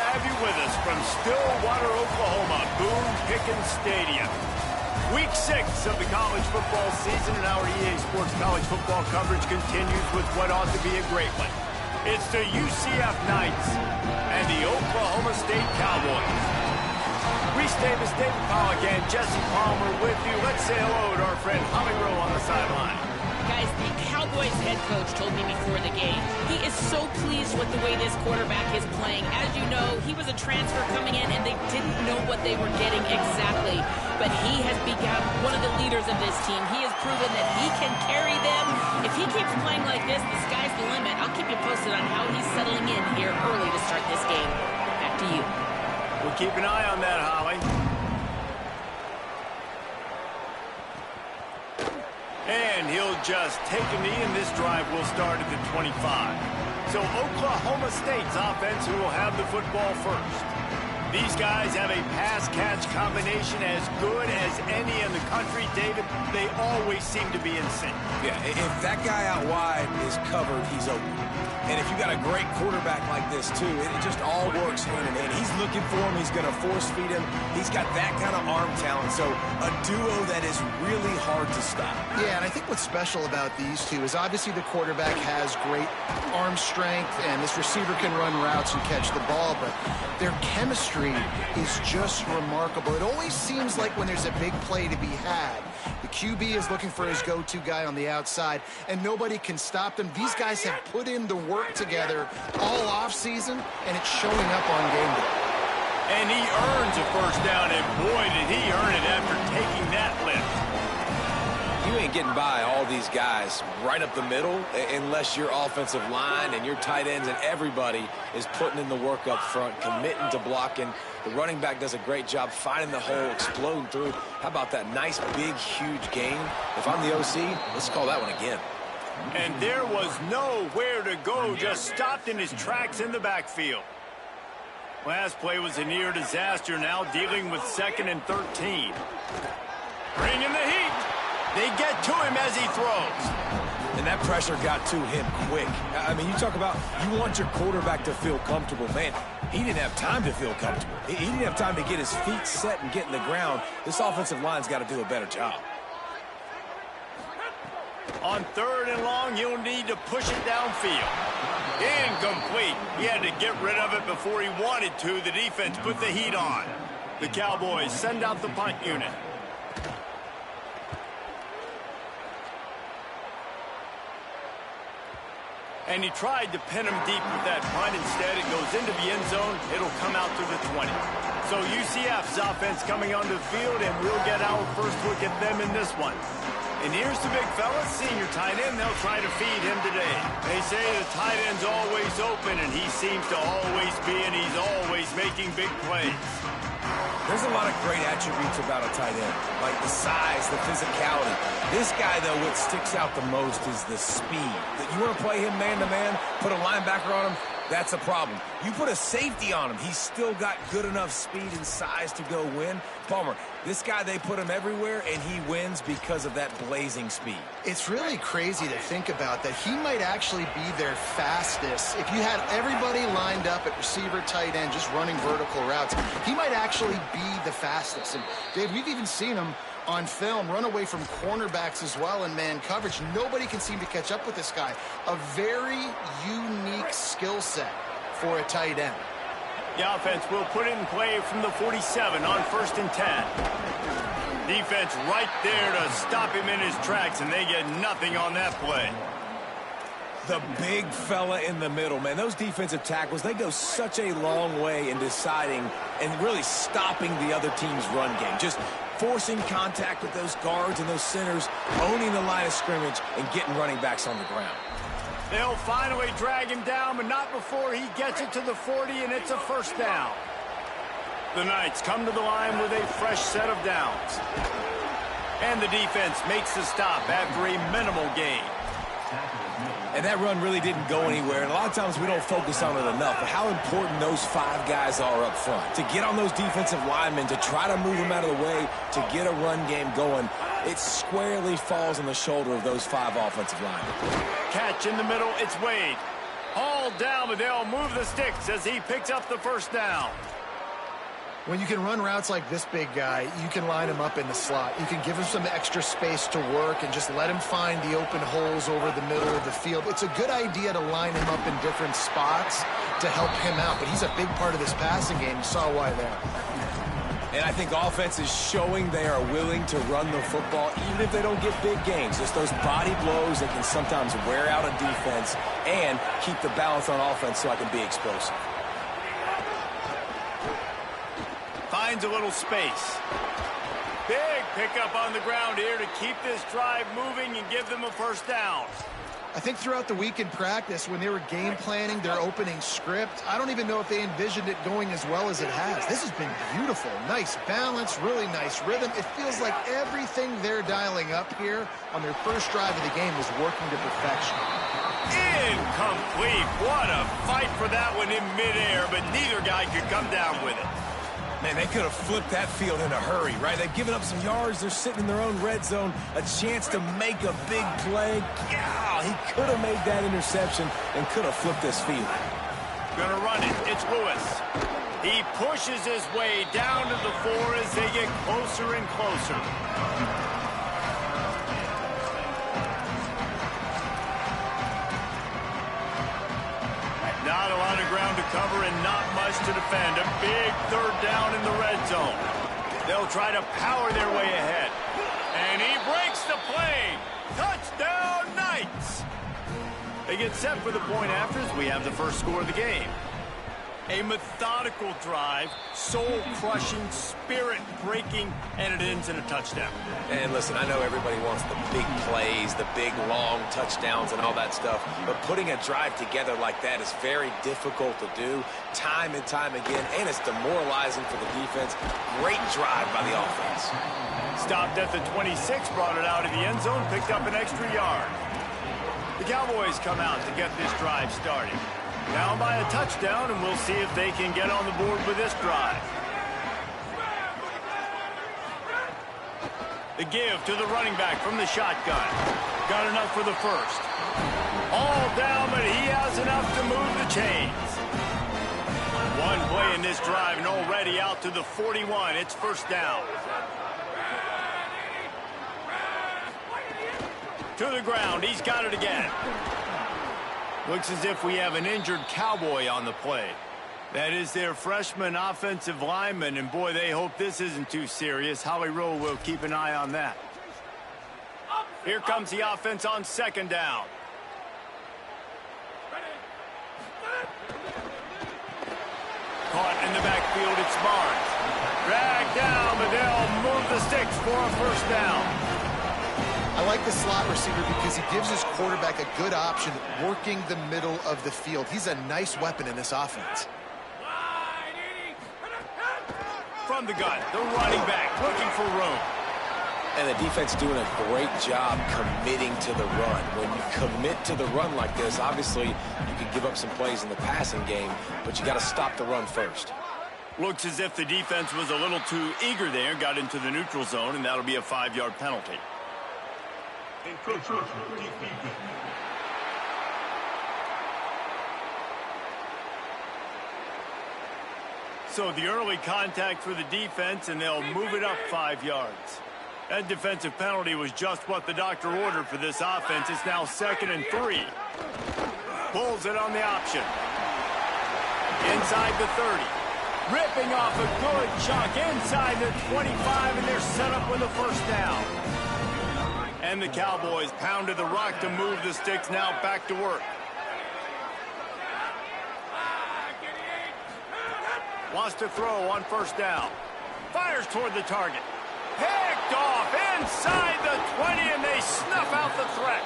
have you with us from Stillwater, Oklahoma, Boone Pickens Stadium. Week 6 of the college football season, and our EA Sports college football coverage continues with what ought to be a great one. It's the UCF Knights and the Oklahoma State Cowboys. Reese Davis, David Pollack, and Jesse Palmer with you. Let's say hello to our friend Holly Rowe on the sideline. Guys, the Cowboys head coach told me before the game he is so pleased with the way this quarterback is playing. As you know, he was a transfer coming in, and they didn't know what they were getting exactly. But he has become one of the leaders of this team. He has proven that he can carry them. If he keeps playing like this, the sky's the limit. I'll keep you posted on how he's settling in here early to start this game. Back to you. We'll keep an eye on that, Holly. And he'll just take a knee, and this drive will start at the 25. So Oklahoma State's offense who will have the football first. These guys have a pass-catch combination as good as any in the country, David. They always seem to be in sync. Yeah, if that guy out wide is covered, he's open. And if you got a great quarterback like this, too, it just all works hand in hand. He's looking for him. He's going to force-feed him. He's got that kind of arm talent. So a duo that is really hard to stop. Yeah, and I think what's special about these two is obviously the quarterback has great arm strength, and this receiver can run routes and catch the ball, but their chemistry is just remarkable. It always seems like when there's a big play to be had, the QB is looking for his go-to guy on the outside, and nobody can stop them. These guys have put in the work together all offseason, and it's showing up on game day. And he earns a first down, and boy, did he earn it after taking that lift. You ain't getting by all these guys right up the middle unless your offensive line and your tight ends and everybody is putting in the work up front, committing to blocking. The running back does a great job finding the hole, exploding through. How about that nice, big, huge gain? If I'm the OC, let's call that one again. And there was nowhere to go, just stopped in his tracks in the backfield. Last play was a near disaster, now dealing with 2nd and 13. Bringing the heat. They get to him as he throws. And that pressure got to him quick. I mean, you talk about you want your quarterback to feel comfortable. Man, he didn't have time to feel comfortable. He didn't have time to get his feet set and get in the ground. This offensive line's got to do a better job. On 3rd and long, he'll need to push it downfield. Incomplete. He had to get rid of it before he wanted to. The defense put the heat on. The Cowboys send out the punt unit. And he tried to pin him deep with that punt. Instead, it goes into the end zone. It'll come out to the 20. So UCF's offense coming onto the field, and we'll get our first look at them in this one. And here's the big fella, senior tight end. They'll try to feed him today. They say the tight end's always open, and he seems to always be, and he's always making big plays. There's a lot of great attributes about a tight end, like the size, the physicality. This guy, though, what sticks out the most is the speed. You want to play him man-to-man, put a linebacker on him, that's a problem. You put a safety on him, he's still got good enough speed and size to go win. Palmer, this guy, they put him everywhere, and he wins because of that blazing speed. It's really crazy to think about that he might actually be their fastest. If you had everybody lined up at receiver, tight end, just running vertical routes, he might actually be the fastest. And, Dave, we've even seen him on film run away from cornerbacks as well in man coverage. Nobody can seem to catch up with this guy. A very unique skill set for a tight end. The offense will put it in play from the 47 on 1st and 10. Defense right there to stop him in his tracks, and they get nothing on that play. The big fella in the middle, man. Those defensive tackles, they go such a long way in deciding and really stopping the other team's run game. Just forcing contact with those guards and those centers, owning the line of scrimmage, and getting running backs on the ground. They'll finally drag him down, but not before he gets it to the 40, and it's a first down. The Knights come to the line with a fresh set of downs. And the defense makes the stop after a minimal gain. And that run really didn't go anywhere. And a lot of times we don't focus on it enough. But how important those 5 guys are up front. To get on those defensive linemen, to try to move them out of the way, to get a run game going, it squarely falls on the shoulder of those 5 offensive linemen. Catch in the middle, it's Wade. Hauled down, but they'll move the sticks as he picks up the first down. When you can run routes like this big guy, you can line him up in the slot. You can give him some extra space to work and just let him find the open holes over the middle of the field. It's a good idea to line him up in different spots to help him out, but he's a big part of this passing game. You saw why there. And I think offense is showing they are willing to run the football, even if they don't get big gains. Just those body blows that can sometimes wear out a defense and keep the balance on offense so I can be explosive. Finds a little space. Big pickup on the ground here to keep this drive moving and give them a first down. I think throughout the week in practice, when they were game planning their opening script, I don't even know if they envisioned it going as well as it has. This has been beautiful. Nice balance, really nice rhythm. It feels like everything they're dialing up here on their first drive of the game is working to perfection. Incomplete. What a fight for that one in midair, but neither guy could come down with it. Man, they could have flipped that field in a hurry, right? They've given up some yards. They're sitting in their own red zone. A chance to make a big play. Yeah, he could have made that interception and could have flipped this field. Gonna run it. It's Lewis. He pushes his way down to the 4 as they get closer and closer. Not a lot of ground to cover and not much to defend. A big third down in the red zone. They'll try to power their way ahead. And he breaks the play. Touchdown, Knights. They get set for the point after as we have the first score of the game. A methodical drive, soul-crushing, spirit-breaking, and it ends in a touchdown. And listen, I know everybody wants the big plays, the big, long touchdowns and all that stuff, but putting a drive together like that is very difficult to do time and time again, and it's demoralizing for the defense. Great drive by the offense. Stopped at the 26, brought it out of the end zone, picked up an extra yard. The Cowboys come out to get this drive started. Down by a touchdown, and we'll see if they can get on the board with this drive. The give to the running back from the shotgun. Got enough for the first. All down, but he has enough to move the chains. One play in this drive, and already out to the 41. It's first down. To the ground. He's got it again. Looks as if we have an injured Cowboy on the play. That is their freshman offensive lineman, and boy, they hope this isn't too serious. Howie Rowe will keep an eye on that. Here comes the offense on second down. Caught in the backfield, it's Barnes. Dragged down, but they'll move the sticks for a first down. I like the slot receiver because he gives his quarterback a good option working the middle of the field. He's a nice weapon in this offense. From the gun, the running back looking for room. And the defense doing a great job committing to the run. When you commit to the run like this, obviously you can give up some plays in the passing game, but you got to stop the run first. Looks as if the defense was a little too eager there, got into the neutral zone, and that'll be a 5-yard penalty. So the early contact for the defense, and they'll move it up 5 yards. That defensive penalty was just what the doctor ordered for this offense. It's now 2nd and 3. Pulls it on the option. Inside the 30. Ripping off a good chunk inside the 25, and they're set up with a first down. And the Cowboys pounded the rock to move the sticks, now back to work. Wants to throw on first down. Fires toward the target. Picked off inside the 20, and they snuff out the threat.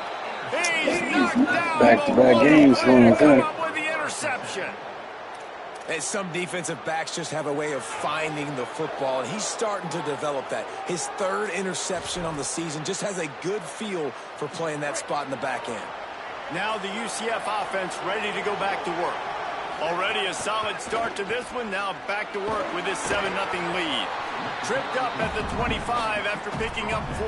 He's knocked down. Back-to-back games going with come that. up with the interception. And some defensive backs just have a way of finding the football, and he's starting to develop that. His 3rd interception on the season, just has a good feel for playing that spot in the back end. Now the UCF offense ready to go back to work. Already a solid start to this one, now back to work with this 7-0 lead. Tripped up at the 25 after picking up 4.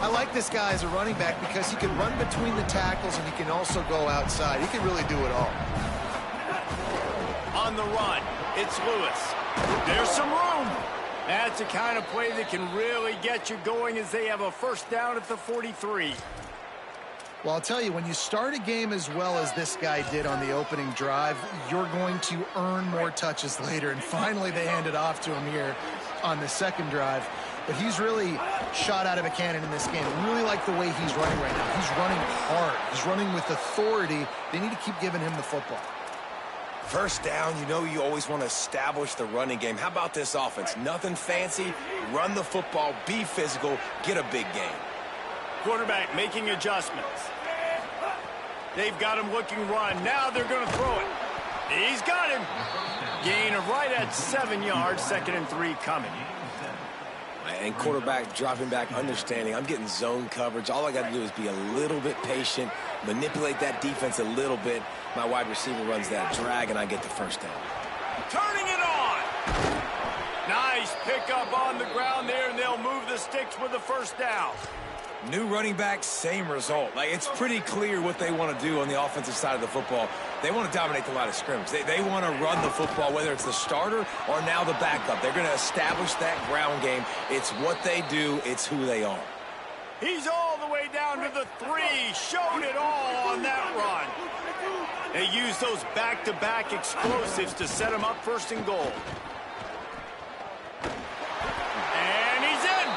I like this guy as a running back because he can run between the tackles and he can also go outside. He can really do it all. On the run, it's Lewis. There's some room. That's the kind of play that can really get you going as they have a first down at the 43. Well, I'll tell you, when you start a game as well as this guy did on the opening drive, you're going to earn more touches later. And finally, they hand it off to him here on the second drive. But he's really shot out of a cannon in this game. I really like the way he's running right now. He's running hard. He's running with authority. They need to keep giving him the football. First down, you know you always want to establish the running game. How about this offense? Nothing fancy. Run the football, be physical, get a big gain. Quarterback making adjustments. They've got him looking run. Now they're going to throw it. He's got him. Gain of right at 7 yards. 2nd and 3 coming. And quarterback dropping back, understanding I'm getting zone coverage. All I got to do is be a little bit patient, manipulate that defense a little bit. My wide receiver runs that drag, and I get the first down. Turning it on. Nice pickup on the ground there, and they'll move the sticks with the first down. New running back, same result. Like, it's pretty clear what they want to do on the offensive side of the football. They want to dominate the line of scrimmage. They want to run the football, whether it's the starter or now the backup. They're going to establish that ground game. It's what they do. It's who they are. He's all the way down to the 3. Showed it all on that run. They use those back-to-back explosives to set him up 1st and goal. And he's in.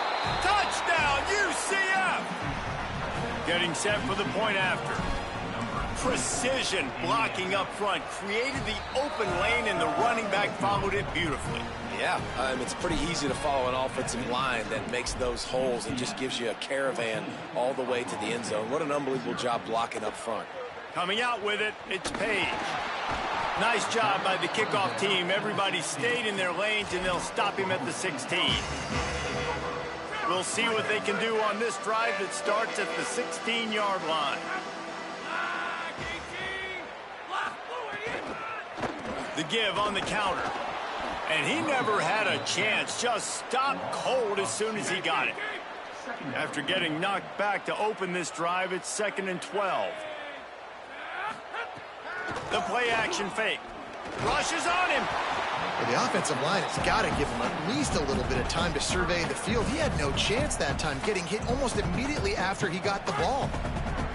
Touchdown, UCF. Getting set for the point after. Precision blocking up front. Created the open lane, and the running back followed it beautifully. Yeah, it's pretty easy to follow an offensive line that makes those holes and just gives you a caravan all the way to the end zone. What an unbelievable job blocking up front. Coming out with it, it's Page. Nice job by the kickoff team. Everybody stayed in their lanes, and they'll stop him at the 16. We'll see what they can do on this drive that starts at the 16-yard line. The give on the counter. And he never had a chance. Just stopped cold as soon as he got it. After getting knocked back to open this drive, it's 2nd and 12. The play action fake. Rushes on him. Well, the offensive line has got to give him at least a little bit of time to survey the field. He had no chance that time, getting hit almost immediately after he got the ball.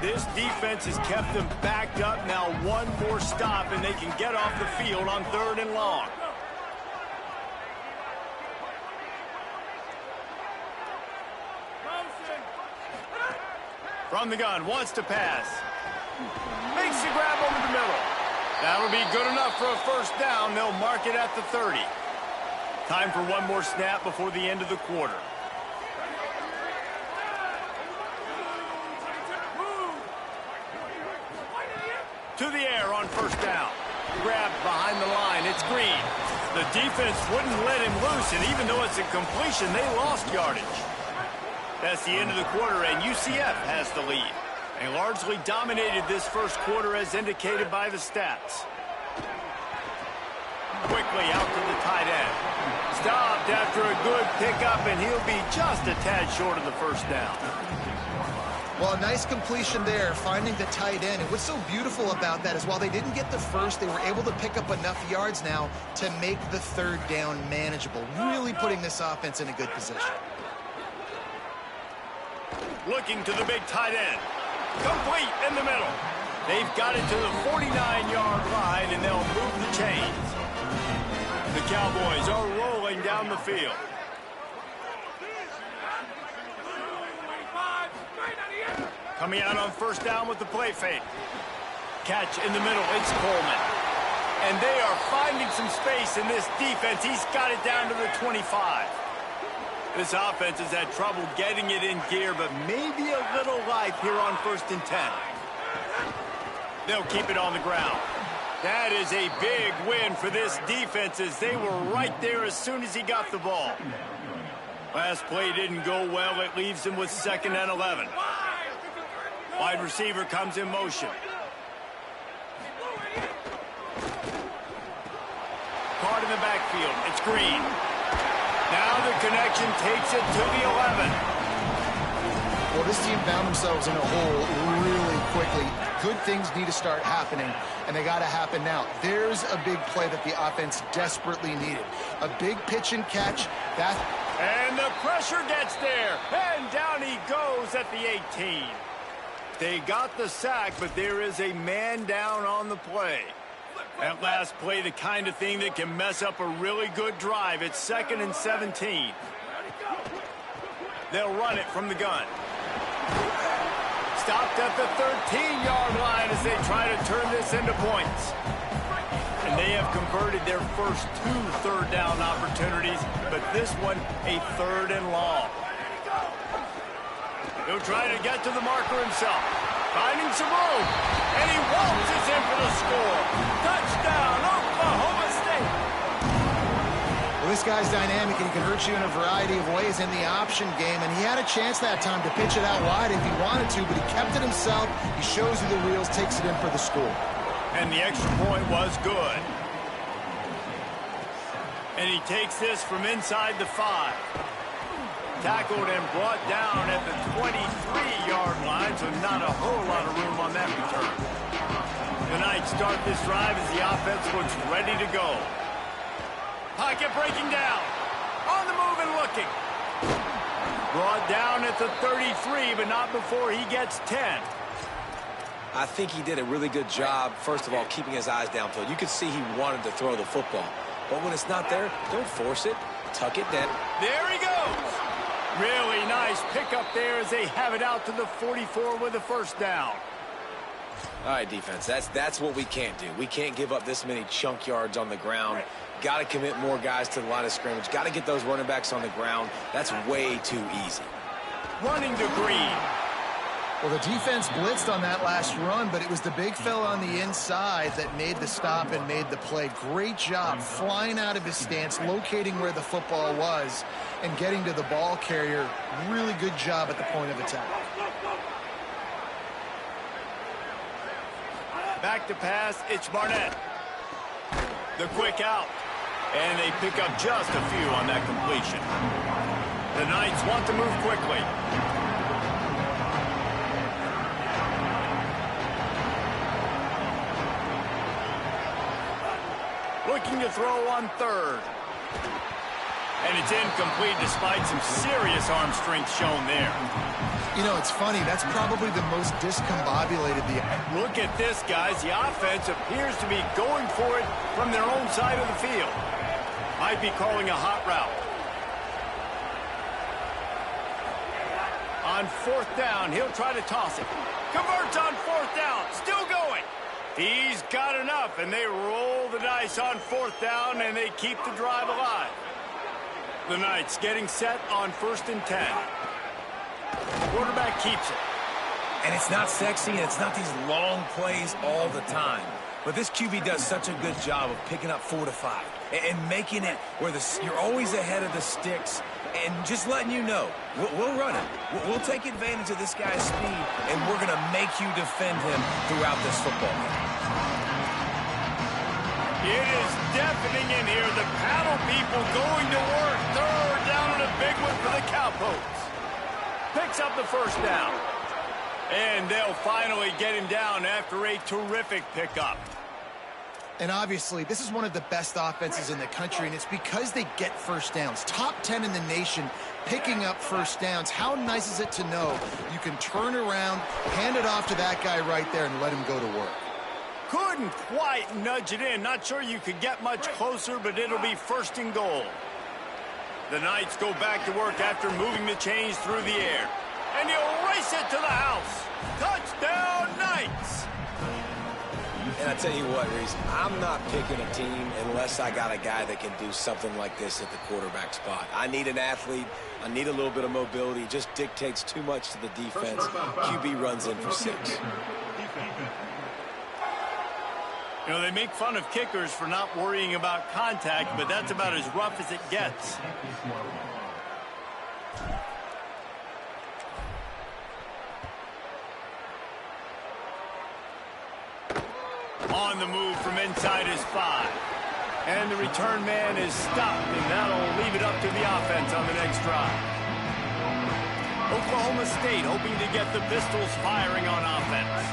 This defense has kept them backed up. Now one more stop, and they can get off the field on 3rd and long. From the gun, wants to pass. Makes the grab over the middle. That'll be good enough for a first down. They'll mark it at the 30. Time for one more snap before the end of the quarter. To the air on first down. Grabbed behind the line. It's Green. The defense wouldn't let him loose, and even though it's a completion, they lost yardage. That's the end of the quarter, and UCF has the lead. They largely dominated this first quarter as indicated by the stats. Quickly out to the tight end. Stopped after a good pickup, and he'll be just a tad short of the first down. Well, a nice completion there, finding the tight end. And what's so beautiful about that is while they didn't get the first, they were able to pick up enough yards now to make the 3rd down manageable, really putting this offense in a good position. Looking to the big tight end. Complete in the middle. They've got it to the 49-yard line, and they'll move the chains. The Cowboys are rolling down the field. Coming out on first down with the play fake. Catch in the middle, it's Coleman. And they are finding some space in this defense. He's got it down to the 25. This offense has had trouble getting it in gear, but maybe a little life here on 1st and 10. They'll keep it on the ground. That is a big win for this defense as they were right there as soon as he got the ball. Last play didn't go well. It leaves him with 2nd and 11. Wide receiver comes in motion. Card in the backfield. It's Green. Now the connection takes it to the 11. Well, this team found themselves in a hole really quickly. Good things need to start happening, and they got to happen now. There's a big play that the offense desperately needed. A big pitch and catch. And the pressure gets there, and down he goes at the 18. They got the sack, but there is a man down on the play. That last play, the kind of thing that can mess up a really good drive. It's 2nd and 17. They'll run it from the gun. Stopped at the 13-yard line as they try to turn this into points. And they have converted their first 2 third-down opportunities, but this one a 3rd and long. He'll try to get to the marker himself, finding some room, and he waltzes in for the score. Touchdown, Oklahoma State. Well, this guy's dynamic, and he can hurt you in a variety of ways in the option game, and he had a chance that time to pitch it out wide if he wanted to, but he kept it himself. He shows you the wheels, takes it in for the score. And the extra point was good. And he takes this from inside the 5. Tackled and brought down at the 23-yard line, so not a whole lot of room on that return. The Knights start this drive as the offense looks ready to go. Pocket breaking down. On the move and looking. Brought down at the 33, but not before he gets 10. I think he did a really good job, first of all, keeping his eyes downfield. You could see he wanted to throw the football. But when it's not there, don't force it. Tuck it down. There he goes. Really nice pickup there as they have it out to the 44 with a first down. All right, defense, that's what we can't do. We can't give up this many chunk yards on the ground. Got to commit more guys to the line of scrimmage. Got to get those running backs on the ground. That's way too easy. Running to Green. Well, the defense blitzed on that last run, but it was the big fella on the inside that made the stop and made the play. Great job flying out of his stance, locating where the football was, and getting to the ball carrier. Really good job at the point of attack. Back to pass, it's Barnett. The quick out. And they pick up just a few on that completion. The Knights want to move quickly. Looking to throw on 3rd. And it's incomplete despite some serious arm strength shown there. You know, it's funny. That's probably the most discombobulated. Look at this, guys. The offense appears to be going for it from their own side of the field. Might be calling a hot route. On 4th down, he'll try to toss it. Converts on 4th down. Still going. He's got enough, and they roll the dice on 4th down, and they keep the drive alive. The Knights getting set on 1st and 10. Quarterback keeps it. And it's not sexy, and it's not these long plays all the time. But this QB does such a good job of picking up 4 to 5 and making it where you're always ahead of the sticks and just letting you know, we'll run it. We'll take advantage of this guy's speed, and we're going to make you defend him throughout this football game. It is deafening in here. The paddle people going to work. 3rd down and a big one for the Cowpokes. Picks up the 1st down. And they'll finally get him down after a terrific pickup. And obviously, this is one of the best offenses in the country, and it's because they get first downs. Top 10 in the nation picking up first downs. How nice is it to know you can turn around, hand it off to that guy right there, and let him go to work. Couldn't quite nudge it in. Not sure you could get much closer, but it'll be 1st and goal. The Knights go back to work after moving the chains through the air. And he'll race it to the house. Touchdown, Knights! And I tell you what, Reese, I'm not picking a team unless I got a guy that can do something like this at the quarterback spot. I need an athlete. I need a little bit of mobility. It just dictates too much to the defense. QB runs in for 6. You know, they make fun of kickers for not worrying about contact, but that's about as rough as it gets. On the move from inside his 5. And the return man is stopped, and that'll leave it up to the offense on the next drive. Oklahoma State hoping to get the Pistols firing on offense.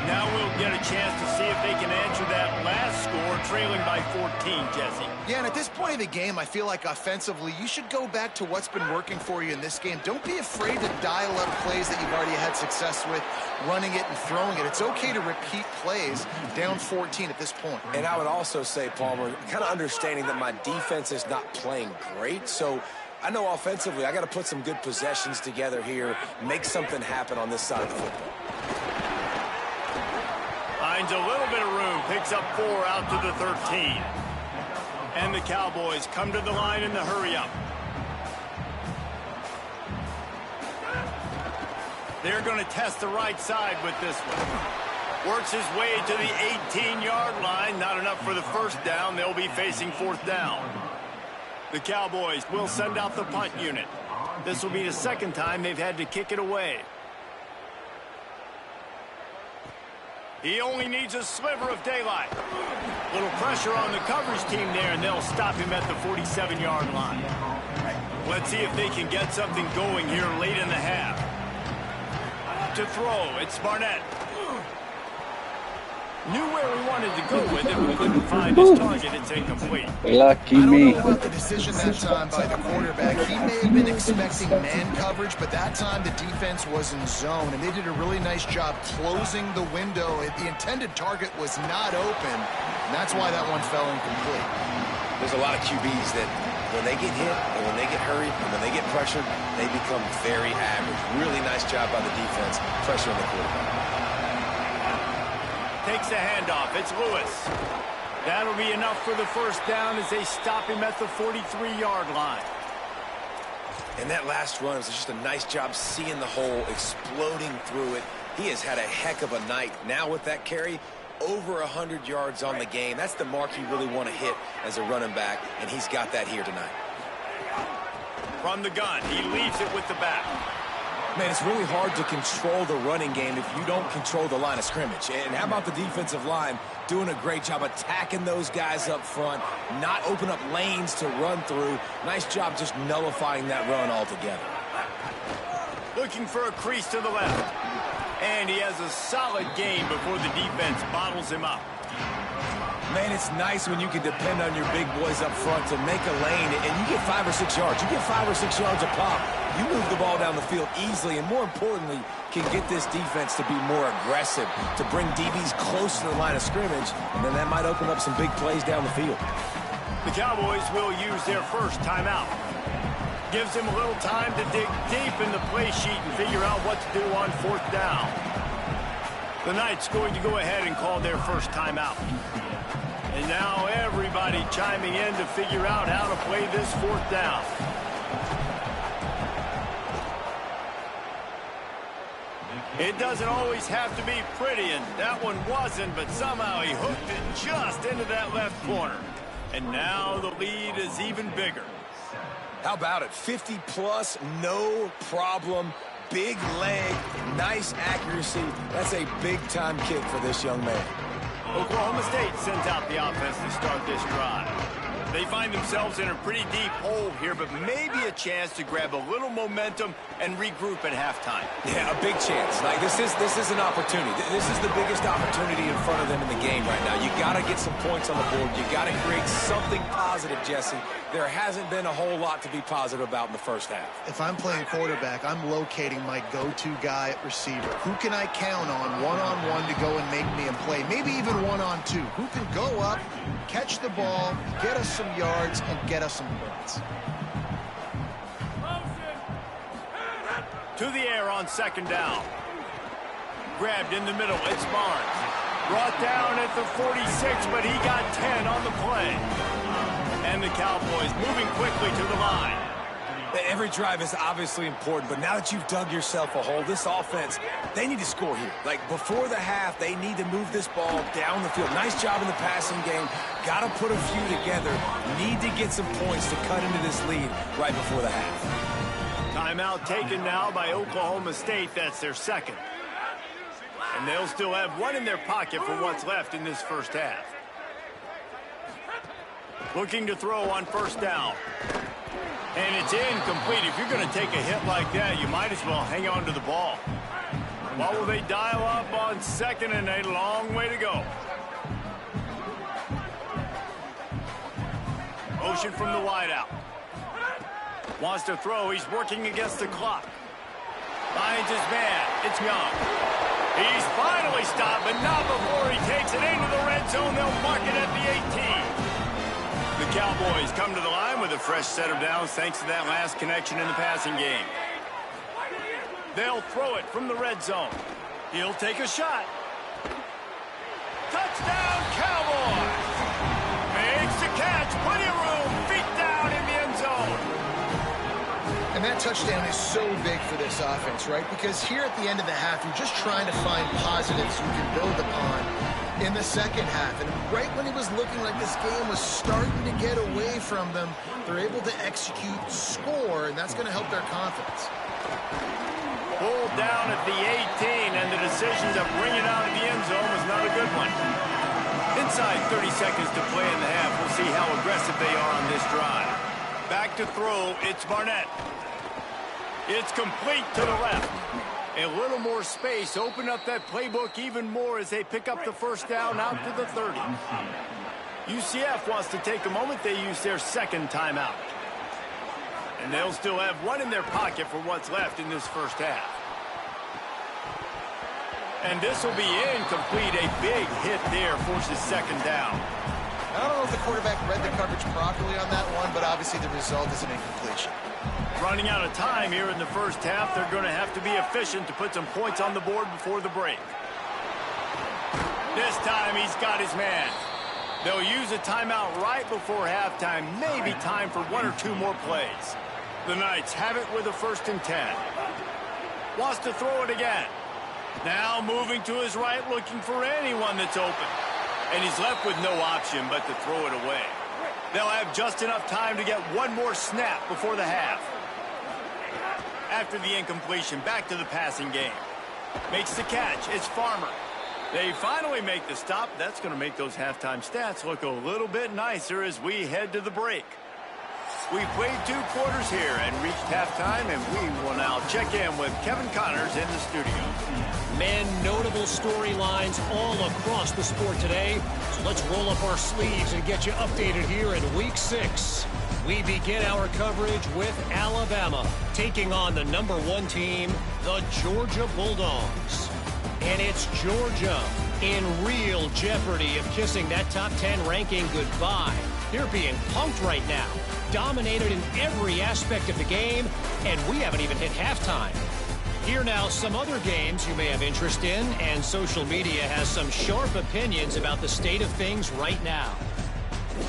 Now we'll get a chance to see if they can answer that last score, trailing by 14, Jesse. Yeah, and at this point of the game, I feel like offensively, you should go back to what's been working for you in this game. Don't be afraid to dial up plays that you've already had success with, running it and throwing it. It's okay to repeat plays down 14 at this point. And I would also say, Palmer, kind of understanding that my defense is not playing great, so I know offensively I got to put some good possessions together here, make something happen on this side of the football. Finds a little bit of room, picks up 4 out to the 13. And the Cowboys come to the line in the hurry-up. They're going to test the right side with this one. Works his way to the 18-yard line. Not enough for the first down. They'll be facing 4th down. The Cowboys will send out the punt unit. This will be the second time they've had to kick it away. He only needs a sliver of daylight. Little pressure on the coverage team there, and they'll stop him at the 47-yard line. Let's see if they can get something going here late in the half. To throw, it's Barnett. Knew where he wanted to go with it, but couldn't find his target. It's incomplete. Lucky I don't me. know about the decision that time by the quarterback. He may have been expecting man coverage, but that time the defense was in zone, and they did a really nice job closing the window. The intended target was not open, and that's why that one fell incomplete. There's a lot of QBs that when they get hit and when they get hurried and when they get pressured, they become very average. Really nice job by the defense, pressuring the quarterback. Takes the handoff. It's Lewis. That'll be enough for the first down as they stop him at the 43-yard line. And that last run was just a nice job seeing the hole, exploding through it. He has had a heck of a night. Now with that carry, over 100 yards on the game. That's the mark you really want to hit as a running back, and he's got that here tonight. From the gun, he leaves it with the back. Man, it's really hard to control the running game if you don't control the line of scrimmage. And how about the defensive line doing a great job attacking those guys up front, not open up lanes to run through. Nice job just nullifying that run altogether. Looking for a crease to the left. And he has a solid gain before the defense bottles him up. Man, it's nice when you can depend on your big boys up front to make a lane, and you get 5 or 6 yards. You get 5 or 6 yards a pop. You move the ball down the field easily, and more importantly, can get this defense to be more aggressive, to bring DBs close to the line of scrimmage, and then that might open up some big plays down the field. The Cowboys will use their first timeout. Gives him a little time to dig deep in the play sheet and figure out what to do on 4th down. The Knights going to go ahead and call their first timeout. And now everybody chiming in to figure out how to play this 4th down. It doesn't always have to be pretty, and that one wasn't, but somehow he hooked it just into that left corner. And now the lead is even bigger. How about it? 50-plus, no problem. Big leg, nice accuracy. That's a big-time kick for this young man. Oklahoma State sends out the offense to start this drive. They find themselves in a pretty deep hole here, but maybe a chance to grab a little momentum and regroup at halftime. Yeah, a big chance. Like this is an opportunity. This is the biggest opportunity in front of them in the game right now. You got to get some points on the board. You got to create something positive, Jesse. There hasn't been a whole lot to be positive about in the first half. If I'm playing quarterback, I'm locating my go-to guy at receiver. Who can I count on one-on-one to go and make me a play? Maybe even one-on-two. Who can go up, catch the ball, get us some yards, and get us some points. To the air on 2nd down. Grabbed in the middle. It's Barnes. Brought down at the 46, but he got 10 on the play. And the Cowboys moving quickly to the line. Every drive is obviously important, but now that you've dug yourself a hole, this offense, they need to score here. Like, before the half, they need to move this ball down the field. Nice job in the passing game. Got to put a few together. Need to get some points to cut into this lead right before the half. Timeout taken now by Oklahoma State. That's their second. And they'll still have one in their pocket for what's left in this first half. Looking to throw on 1st down. And it's incomplete. If you're going to take a hit like that, you might as well hang on to the ball. What will they dial up on 2nd and 8? Long way to go. Motion from the wideout. Wants to throw. He's working against the clock. Finds his man. It's Ncaa. He's finally stopped, but not before he takes it into the red zone. They'll mark it at the 18. The Cowboys come to the line with a fresh set of downs thanks to that last connection in the passing game. They'll throw it from the red zone. He'll take a shot. Touchdown, Cowboys! Makes the catch. Plenty of room. Feet down in the end zone. And that touchdown is so big for this offense, right? Because here at the end of the half, you're just trying to find positives you can build upon in the second half. And right when it was looking like this game was starting to get away from them, they're able to execute, score, and that's going to help their confidence. Pulled down at the 18, and the decision to bring it out of the end zone was not a good one. Inside 30 seconds to play in the half. We'll see how aggressive they are on this drive. Back to throw, it's Barnett. It's complete to the left. A little more space, open up that playbook even more as they pick up the first down out to the 30. UCF wants to take a moment. They use their second timeout. And they'll still have one in their pocket for what's left in this first half. And this will be incomplete. A big hit there forces second down. I don't know if the quarterback read the coverage properly on that one, but obviously the result is an incompletion. Running out of time here in the first half. They're going to have to be efficient to put some points on the board before the break. This time he's got his man. They'll use a timeout right before halftime. Maybe time for 1 or 2 more plays. The Knights have it with a 1st and 10. Wants to throw it again. Now moving to his right, looking for anyone that's open. And he's left with no option but to throw it away. They'll have just enough time to get one more snap before the half. After the incompletion, back to the passing game. Makes the catch. It's Farmer. They finally make the stop. That's going to make those halftime stats look a little bit nicer as we head to the break. We've played 2 quarters here and reached halftime, and we will now check in with Kevin Connors in the studio. Men, notable storylines all across the sport today. So let's roll up our sleeves and get you updated here in Week 6. We begin our coverage with Alabama taking on the #1 team, the Georgia Bulldogs. And it's Georgia in real jeopardy of kissing that top 10 ranking goodbye. They're being punked right now, dominated in every aspect of the game, and we haven't even hit halftime. Here now, some other games you may have interest in, and social media has some sharp opinions about the state of things right now.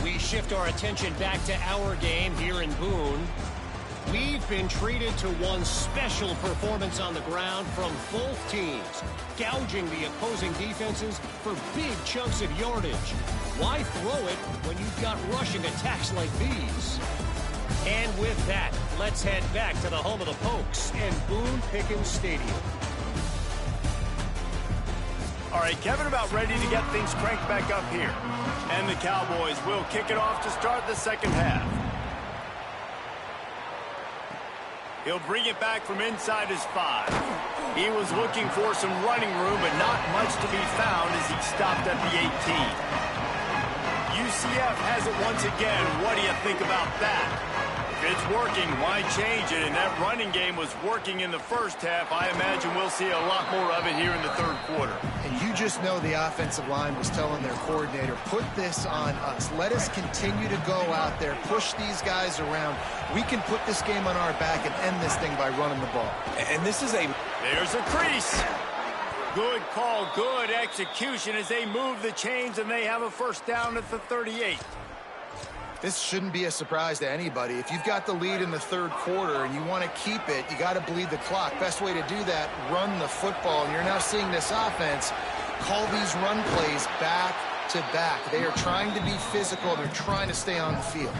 We shift our attention back to our game here in Boone. We've been treated to one special performance on the ground from both teams, gouging the opposing defenses for big chunks of yardage. Why throw it when you've got rushing attacks like these? And with that, let's head back to the home of the Pokes and Boone Pickens Stadium. All right, Kevin about ready to get things cranked back up here. And the Cowboys will kick it off to start the second half. He'll bring it back from inside his 5. He was looking for some running room, but not much to be found as he stopped at the 18. UCF has it once again. What do you think about that? If it's working, why change it? And that running game was working in the first half. I imagine we'll see a lot more of it here in the third quarter. And you just know the offensive line was telling their coordinator, put this on us. Let us continue to go out there, push these guys around. We can put this game on our back and end this thing by running the ball. And this is There's a crease. Good call, good execution as they move the chains, and they have a first down at the 38. This shouldn't be a surprise to anybody. If you've got the lead in the third quarter and you want to keep it, you got to bleed the clock. Best way to do that, run the football. And you're now seeing this offense call these run plays back to back. They are trying to be physical. They're trying to stay on the field.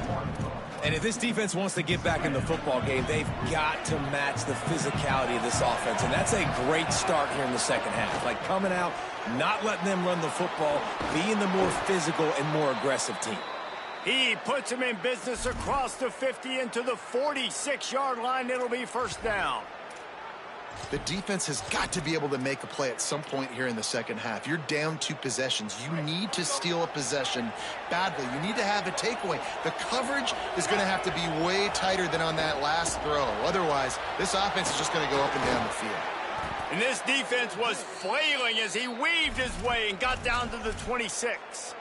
And if this defense wants to get back in the football game, they've got to match the physicality of this offense. And that's a great start here in the second half. Like coming out, not letting them run the football, being the more physical and more aggressive team. He puts him in business across the 50 into the 46-yard line. It'll be first down. The defense has got to be able to make a play at some point here in the second half. You're down 2 possessions. You need to steal a possession badly. You need to have a takeaway. The coverage is going to have to be way tighter than on that last throw. Otherwise, this offense is just going to go up and down the field. And this defense was flailing as he weaved his way and got down to the 26.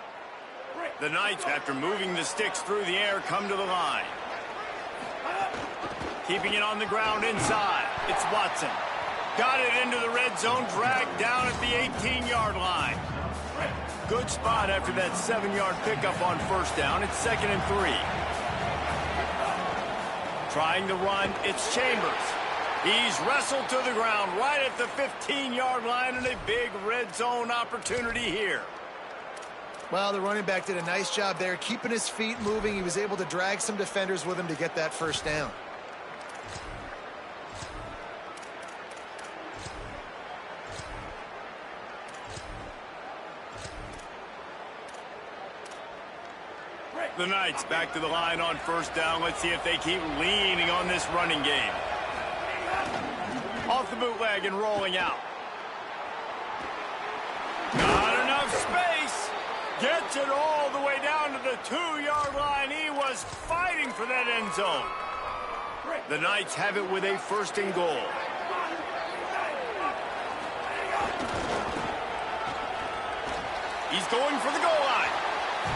The Knights, after moving the sticks through the air, come to the line. Keeping it on the ground inside. It's Watson. Got it into the red zone, dragged down at the 18-yard line. Good spot after that 7-yard pickup on first down. It's 2nd and 3. Trying to run, it's Chambers. He's wrestled to the ground right at the 15-yard line, and a big red zone opportunity here. Well, the running back did a nice job there, keeping his feet moving. He was able to drag some defenders with him to get that first down. The Knights back to the line on first down. Let's see if they keep leaning on this running game. Off the bootleg and rolling out. Not enough space. Gets it all the way down to the 2-yard line. He was fighting for that end zone. The Knights have it with a 1st and goal. He's going for the goal line.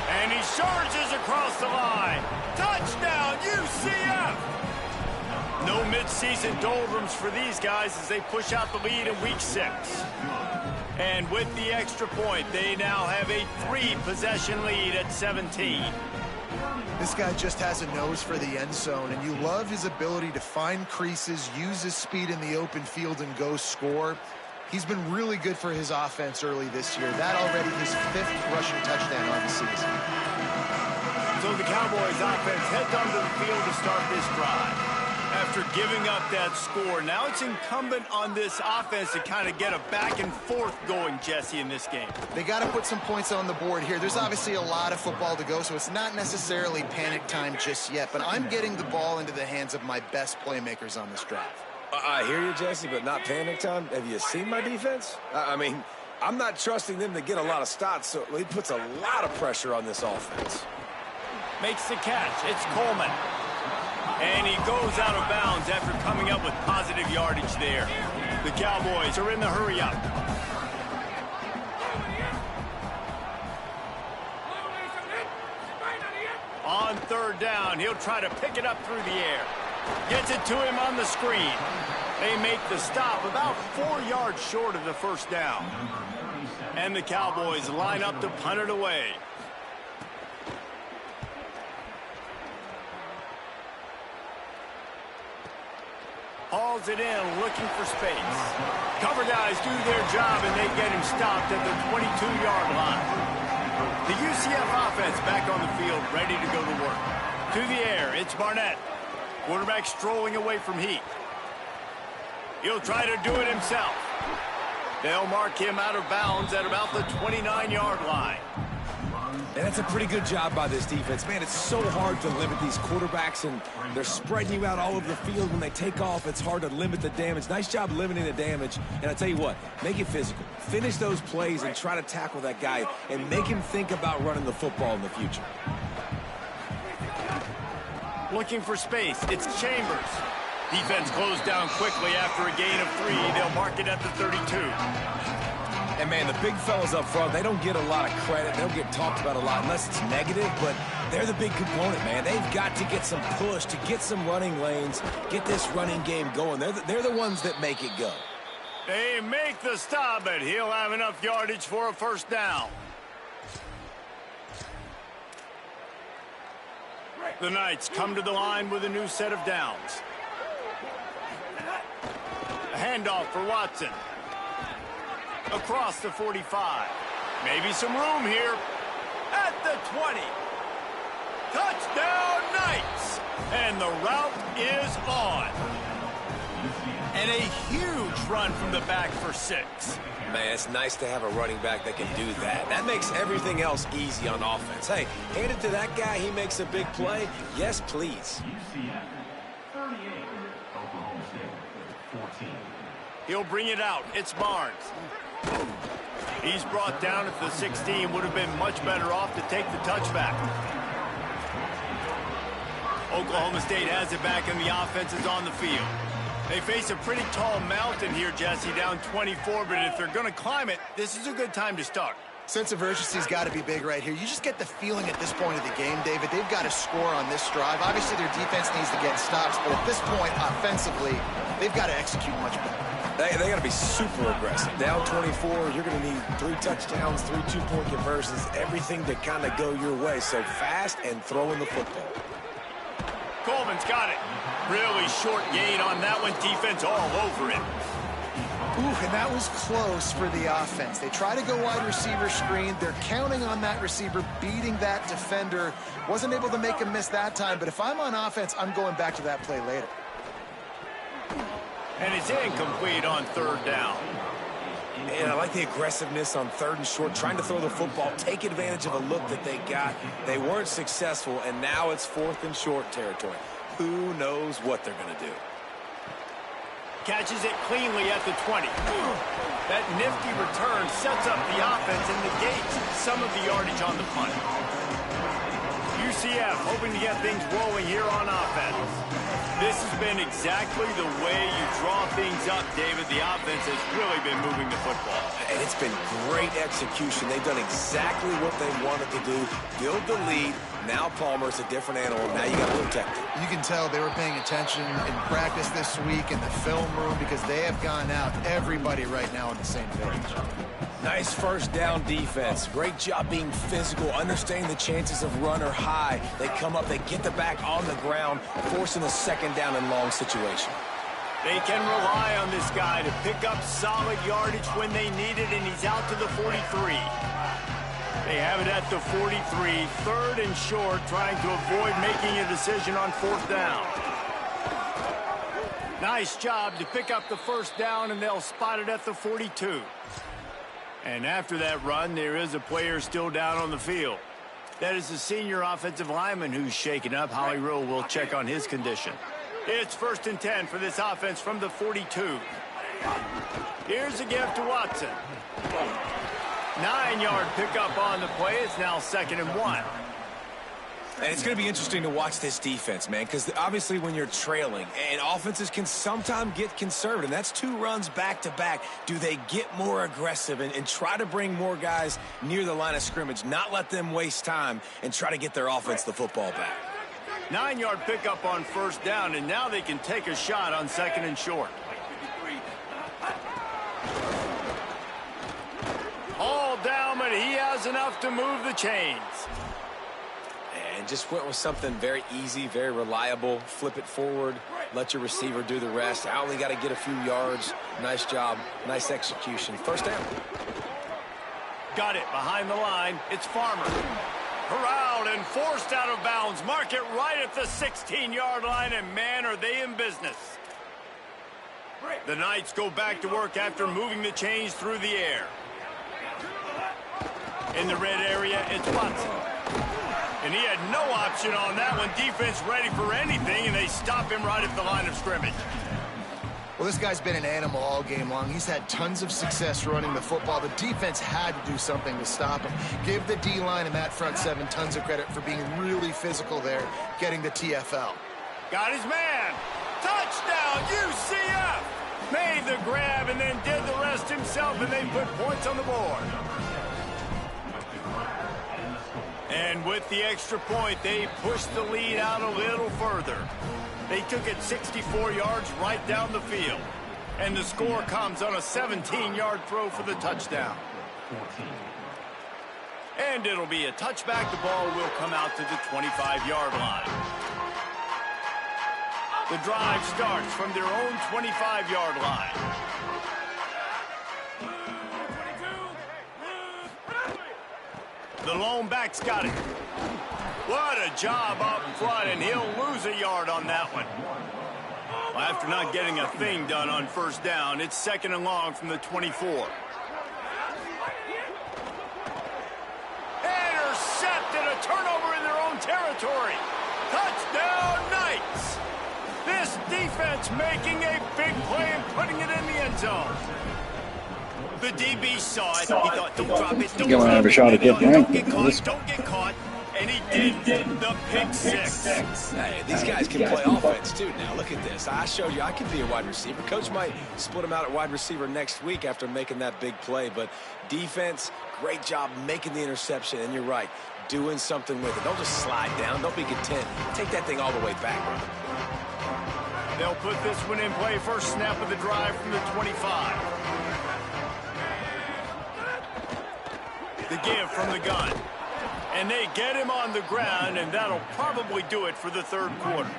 And he charges across the line. Touchdown, UCF! No mid-season doldrums for these guys as they push out the lead in week 6. And with the extra point, they now have a 3-possession lead at 17. This guy just has a nose for the end zone, and you love his ability to find creases, use his speed in the open field, and go score. He's been really good for his offense early this year. That already his 5th rushing touchdown on the season. So the Cowboys offense heads onto the field to start this drive. After giving up that score, now it's incumbent on this offense to kind of get a back and forth going, Jesse, in this game. They got to put some points on the board here. There's obviously a lot of football to go, so it's not necessarily panic time just yet, but I'm getting the ball into the hands of my best playmakers on this drive. I hear you, Jesse, but not panic time. Have you seen my defense? I mean, I'm not trusting them to get a lot of stops, so he puts a lot of pressure on this offense. Makes the catch. It's Coleman. And he goes out of bounds after coming up with positive yardage there. The Cowboys are in the hurry-up. On 3rd down, he'll try to pick it up through the air. Gets it to him on the screen. They make the stop about 4 yards short of the first down. And the Cowboys line up to punt it away. Hauls it in, looking for space. Cover guys do their job, and they get him stopped at the 22-yard line. The UCF offense back on the field, ready to go to work. To the air, it's Barnett. Quarterback strolling away from Heat. He'll try to do it himself. They'll mark him out of bounds at about the 29-yard line. And that's a pretty good job by this defense. Man, it's so hard to limit these quarterbacks, and they're spreading you out all over the field. When they take off, it's hard to limit the damage. Nice job limiting the damage. And I tell you what, make it physical. Finish those plays and try to tackle that guy and make him think about running the football in the future. Looking for space, it's Chambers. Defense closed down quickly after a gain of 3. They'll mark it at the 32. And, man, the big fellas up front, they don't get a lot of credit. They don't get talked about a lot unless it's negative, but they're the big component, man. They've got to get some push, to get some running lanes, get this running game going. They're the ones that make it go. They make the stop, but he'll have enough yardage for a first down. The Knights come to the line with a new set of downs. A handoff for Watson. Across the 45. Maybe some room here. At the 20. Touchdown, Knights! And the route is on. And a huge run from the back for 6. Man, it's nice to have a running back that can do that. That makes everything else easy on offense. Hey, hand it to that guy. He makes a big play. Yes, please. UCF 38, Oklahoma State 14. He'll bring it out. It's Barnes. He's brought down at the 16. Would have been much better off to take the touchback. Oklahoma State has it back, and the offense is on the field. They face a pretty tall mountain here, Jesse, down 24, but if they're going to climb it, this is a good time to start. Sense of urgency's got to be big right here. You just get the feeling at this point of the game, David, they've got to score on this drive. Obviously, their defense needs to get stops, but at this point, offensively, they've got to execute much better. They got to be super aggressive. Down 24, you're going to need 3 touchdowns, 3 two-point conversions, everything to kind of go your way. So fast and throwing the football. Coleman's got it. Really short gain on that one. Defense all over it. Ooh, and that was close for the offense. They try to go wide receiver screen. They're counting on that receiver beating that defender. Wasn't able to make him miss that time, but if I'm on offense, I'm going back to that play later. And it's incomplete on 3rd down. And I like the aggressiveness on 3rd and short, trying to throw the football, take advantage of a look that they got. They weren't successful, and now it's 4th and short territory. Who knows what they're going to do? Catches it cleanly at the 20. That nifty return sets up the offense and negates some of the yardage on the punt. UCF hoping to get things rolling here on offense. This has been exactly the way you draw things up, David. The offense has really been moving the football. And it's been great execution. They've done exactly what they wanted to do. Build the lead. Now Palmer's a different animal. Now you got to protect it. You can tell they were paying attention in practice this week in the film room because they have gone out, everybody right now on the same page. Nice 1st down defense. Great job being physical, understanding the chances of run are high. They come up, they get the back on the ground, forcing a 2nd down and long situation. They can rely on this guy to pick up solid yardage when they need it, and he's out to the 43. They have it at the 43, 3rd and short, trying to avoid making a decision on 4th down. Nice job to pick up the 1st down, and they'll spot it at the 42. And after that run, there is a player still down on the field. That is the senior offensive lineman who's shaken up. Howie Rowe will check on his condition. It's 1st and 10 for this offense from the 42. Here's a give to Watson. 9-yard pickup on the play. It's now 2nd and 1. And it's going to be interesting to watch this defense, man, because obviously when you're trailing, and offenses can sometimes get conservative. That's 2 runs back-to-back. Do they get more aggressive and try to bring more guys near the line of scrimmage, not let them waste time, and try to get their offense the football back? 9-yard pickup on 1st down, and now they can take a shot on 2nd and short. All down, but he has enough to move the chains. And just went with something very easy, very reliable. Flip it forward, let your receiver do the rest. I only got to get a few yards. Nice job, nice execution. 1st down. Got it behind the line. It's Farmer. Corralled and forced out of bounds. Mark it right at the 16-yard line, and man, are they in business. The Knights go back to work after moving the chains through the air. In the red area, it's Watson. And he had no option on that one. Defense ready for anything, and they stop him right at the line of scrimmage. Well, this guy's been an animal all game long. He's had tons of success running the football. The defense had to do something to stop him. Give the D-line and that front 7 tons of credit for being really physical there, getting the TFL. Got his man. Touchdown, UCF! Made the grab and then did the rest himself, and they put points on the board. And with the extra point, they pushed the lead out a little further. They took it 64 yards right down the field. And the score comes on a 17-yard throw for the touchdown. And it'll be a touchback. The ball will come out to the 25-yard line. The drive starts from their own 25-yard line. The lone back's got it. What a job up front, and he'll lose a yard on that one. After not getting a thing done on first down, it's 2nd and long from the 24. Intercepted, a turnover in their own territory. Touchdown, Knights. This defense making a big play and putting it in the end zone. The DB saw it. He thought, don't drop it, don't drop have a it. shot at Don't getting get caught, don't get caught. And he did the pick six. Hey, these guys can play offense, too. Now, look at this. I showed you I can be a wide receiver. Coach might split him out at wide receiver next week after making that big play. But defense, great job making the interception. And you're right, doing something with it. Don't just slide down. Don't be content. Take that thing all the way back. They'll put this one in play. First snap of the drive from the 25. The give from the gun. And they get him on the ground, and that'll probably do it for the 3rd quarter.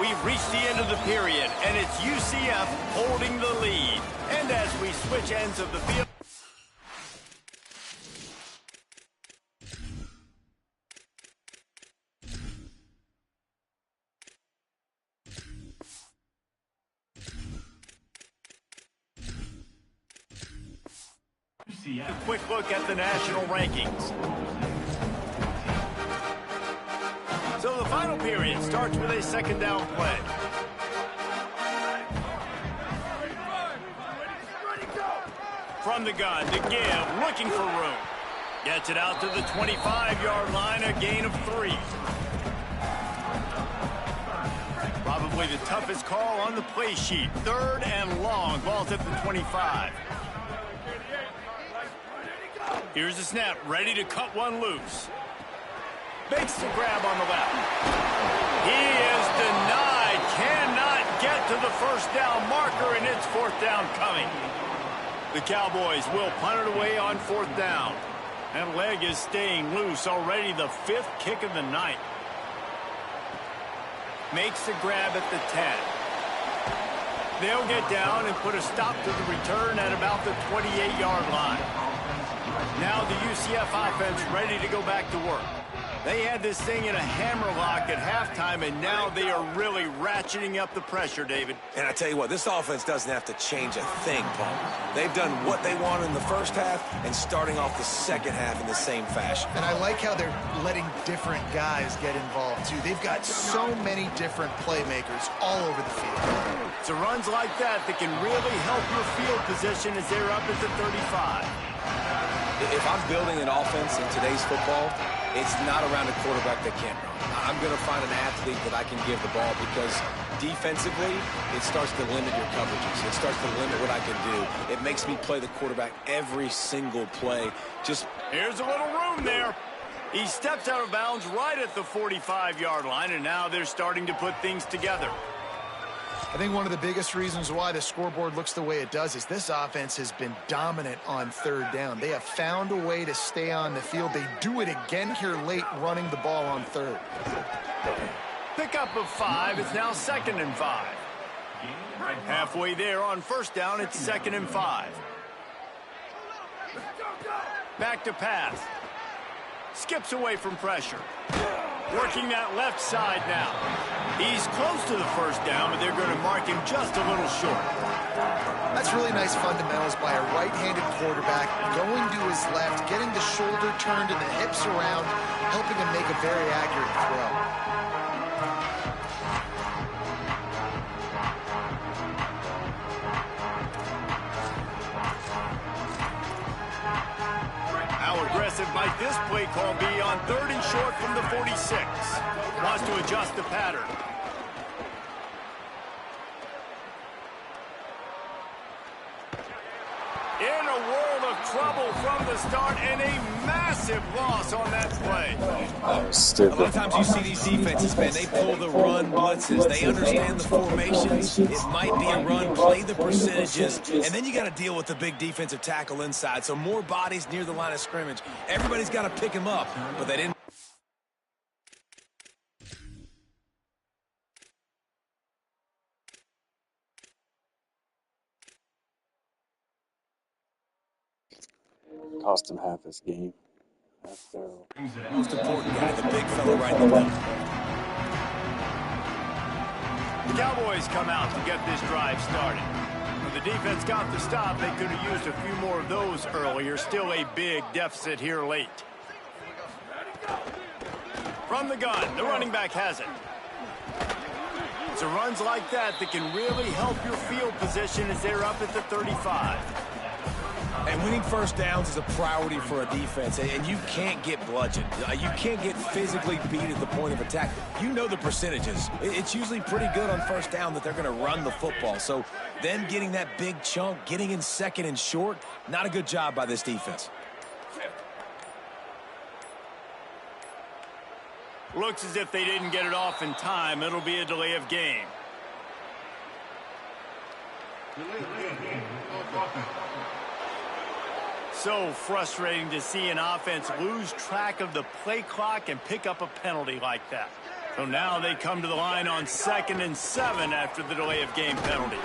We've reached the end of the period, and it's UCF holding the lead. And as we switch ends of the field, a quick look at the national rankings. So the final period starts with a 2nd down play. From the gun, the give, looking for room. Gets it out to the 25-yard line, a gain of 3. Probably the toughest call on the play sheet. 3rd and long, ball's at the 25. Here's the snap, ready to cut one loose. Makes the grab on the left. He is denied, cannot get to the first down marker, and it's 4th down coming. The Cowboys will punt it away on 4th down. That leg is staying loose, already the 5th kick of the night. Makes the grab at the 10. They'll get down and put a stop to the return at about the 28-yard line. Now the UCF offense ready to go back to work. They had this thing in a hammerlock at halftime, and now they are really ratcheting up the pressure, David. And I tell you what, this offense doesn't have to change a thing, Paul. They've done what they wanted in the first half and starting off the second half in the same fashion. And I like how they're letting different guys get involved, too. They've got so many different playmakers all over the field. It's runs like that can really help your field position as they're up at the 35. If I'm building an offense in today's football, it's not around a quarterback that can't run. I'm going to find an athlete that I can give the ball because defensively, it starts to limit your coverages. It starts to limit what I can do. It makes me play the quarterback every single play. Here's a little room there. He steps out of bounds right at the 45-yard line, and now they're starting to put things together. I think one of the biggest reasons why the scoreboard looks the way it does is this offense has been dominant on 3rd down. They have found a way to stay on the field. They do it again here late, running the ball on 3rd. Pickup of 5. It's now 2nd and 5. Halfway there on first down, it's 2nd and 5. Back to pass. Skips away from pressure. Working that left side now. He's close to the first down, but they're going to mark him just a little short. That's really nice fundamentals by a right-handed quarterback, going to his left, getting the shoulder turned and the hips around, helping him make a very accurate throw. How aggressive might this play call be on 3rd and short from the 46? Wants to adjust the pattern. In a world of trouble from the start, and a massive loss on that play. That was A stupid. lot of times you see these defenses, man, they pull the run blitzes. They understand the formations. It might be a run, play the percentages, and then you got to deal with the big defensive tackle inside. So more bodies near the line of scrimmage. Everybody's got to pick him up, but they didn't. Cost him half his game. That's terrible. Most important guy, the big fella right in the middle. The Cowboys come out to get this drive started. When the defense got the stop, they could have used a few more of those earlier. Still a big deficit here late. From the gun, the running back has it. It's runs like that that can really help your field position as they're up at the 35. And winning first downs is a priority for a defense, and you can't get bludgeoned. You can't get physically beat at the point of attack. You know the percentages. It's usually pretty good on first down that they're going to run the football. So them getting that big chunk, getting in second and short, not a good job by this defense. Looks as if they didn't get it off in time. It'll be a delay of game. So frustrating to see an offense lose track of the play clock and pick up a penalty like that. So now they come to the line on 2nd and 7 after the delay of game penalty.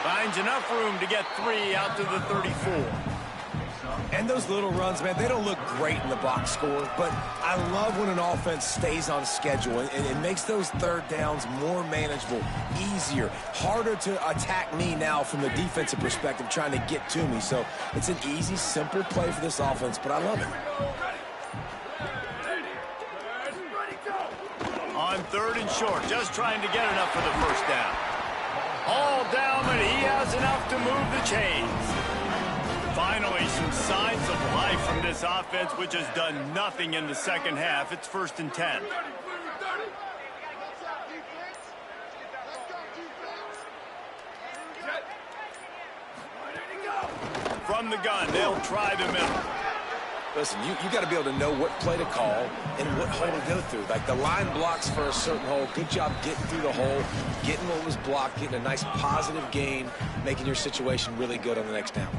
Finds enough room to get 3 out to the 34. And those little runs, man, they don't look great in the box score, but I love when an offense stays on schedule and it makes those third downs more manageable, easier, harder to attack me now from the defensive perspective trying to get to me. So it's an easy, simple play for this offense, but I love it. On 3rd and short, just trying to get enough for the first down. All down, but he has enough to move the chains. Finally, some signs of life from this offense, which has done nothing in the second half. It's 1st and 10. From the gun, they'll try the middle. Listen, you got to be able to know what play to call and what hole to go through. Like the line blocks for a certain hole. Good job getting through the hole, getting what was blocked, getting a nice positive gain, making your situation really good on the next down.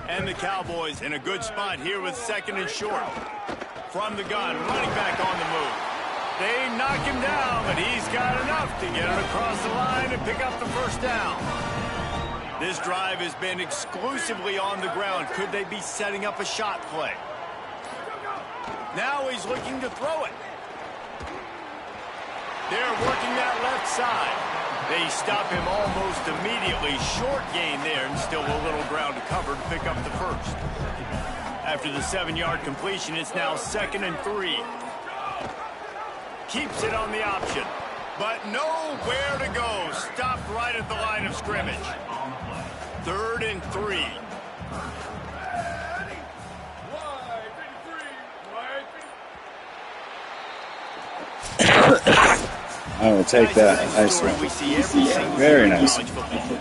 And the Cowboys in a good spot here with 2nd and short. From the gun, running back on the move. They knock him down, but he's got enough to get it across the line and pick up the first down. This drive has been exclusively on the ground. Could they be setting up a shot play? Now he's looking to throw it. They're working that left side. They stop him almost immediately. Short gain there, and still a little ground to cover to pick up the first. After the 7-yard completion, it's now 2nd and 3. Keeps it on the option, but nowhere to go. Stopped right at the line of scrimmage. 3rd and 3. I will take that. Nice one. Very nice.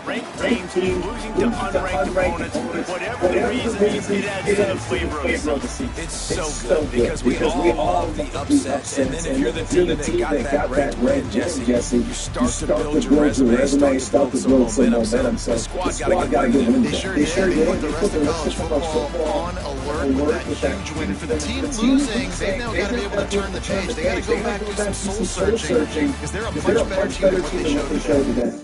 Ranked teams losing to unranked opponents. Whatever the reason, it adds to the flavor of the season. It's so good because we all love the upsets. And then if you're the team that got that ranked win, Jesse, you start to build your resume, start to build some momentum. So the squad got to get a win. They sure did. They put the rest of college football on alert with that huge win. For the team losing, they've now got to be able to turn the page. They got to go back to some soul searching because they're a much better team than what they showed today.